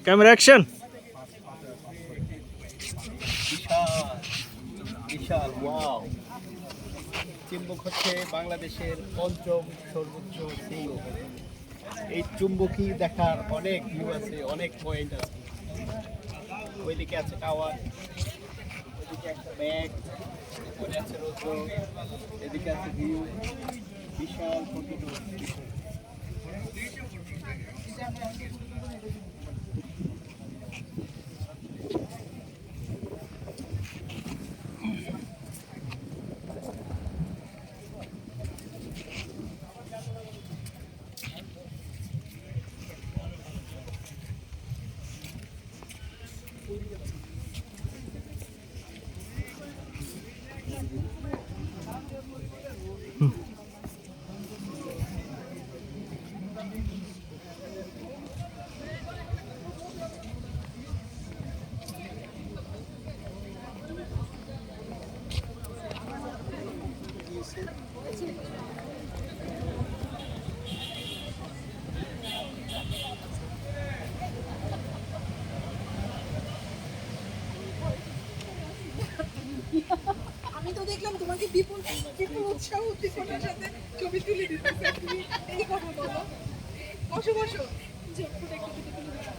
Camera action. বিশাল wow! চুম্বক হচ্ছে বাংলাদেশের পঞ্চম সর্বোচ্চ শৃঙ্গ। এই চুম্বকই দেখার অনেক ভিউ আছে, অনেক পয়েন্ট আছে। ওইদিকে আছে টাওয়ার, ওইদিকে একটা ব্যাগ, ওখানে আছে রৌদ্র, এদিকে আছে ভিউ। বিশাল পর্যটন। আমি তো দেখলাম তোমাকে বিপুল বিপুল উৎসাহ উদ্দীপনার সাথে ছবি তুলে দিতেছে। তুমি এই কথা বলো। বসো বসো। যে ফুটে একটু তুলে দাও।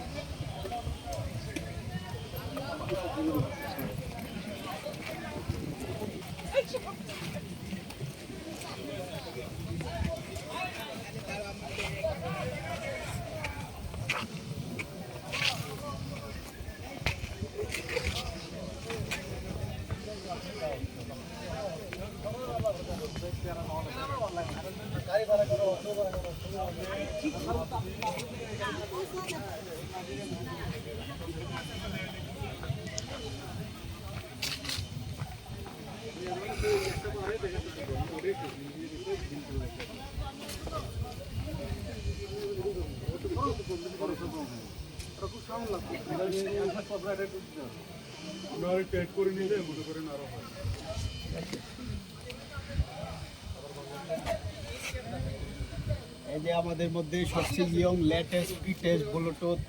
এই যে আমাদের মধ্যে সবচেয়ে young, latest, fittest, Bluetooth,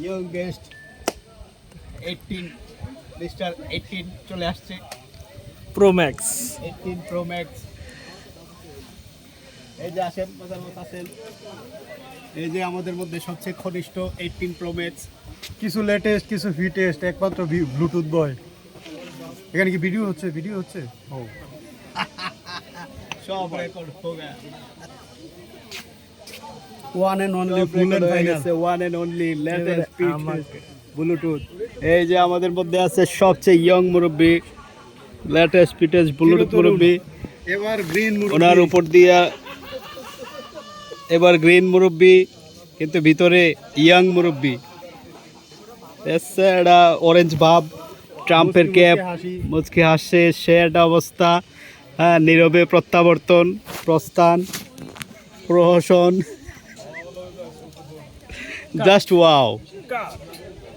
youngest 18 mister 18 চলে আসছে। Pro max. 18 pro max. এই যে আসেন, বাজার মতো আসেন। এই যে আমাদের মধ্যে সবচেয়ে ঘনিষ্ঠ 18 প্রো ম্যাক্স। কিছু লেটেস্ট, কিছু ফিটেস্ট, একমাত্র ব্লুটুথ বয়। এখানে কি ভিডিও হচ্ছে? ভিডিও হচ্ছে? ও, সব রেকর্ড হোগা। One and only, full and final. One and only latest Bluetooth. এই যে আমাদের মধ্যে আছে সবচেয়ে ইয়ং মুরব্বী, লেটেস্ট ফিটেস্ট ব্লুটুথ মুরব্বী। এবার গ্রিন ওনার উপর দিয়া এবার গ্রিন মুরব্বী, কিন্তু ভিতরে ইয়াং মুরব্বী। একটা অরেঞ্জ ভাব, ট্রাম্পের ক্যাপ, মুচকি হাসছে, সে একটা অবস্থা। হ্যাঁ, নীরবে প্রত্যাবর্তন, প্রস্থান, প্রহসন। জাস্ট ওয়াও,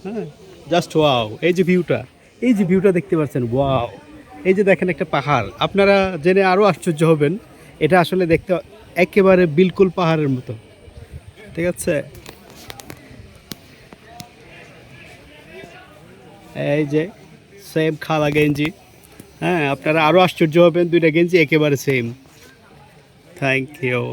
হ্যাঁ, জাস্ট ওয়াও। এই যে ভিউটা, এই যে ভিউটা দেখতে পাচ্ছেন, ওয়াও। এই যে দেখেন একটা পাহাড়, আপনারা জেনে আরও আশ্চর্য হবেন। এটা আসলে দেখতে একেবারে বিলকুল পাহাড়ের মতো, ঠিক আছে। এই যে সেম খালা গেঞ্জি, হ্যাঁ, আপনারা আরও আশ্চর্য হবেন, দুইটা গেঞ্জি একেবারে সেম। Thank you.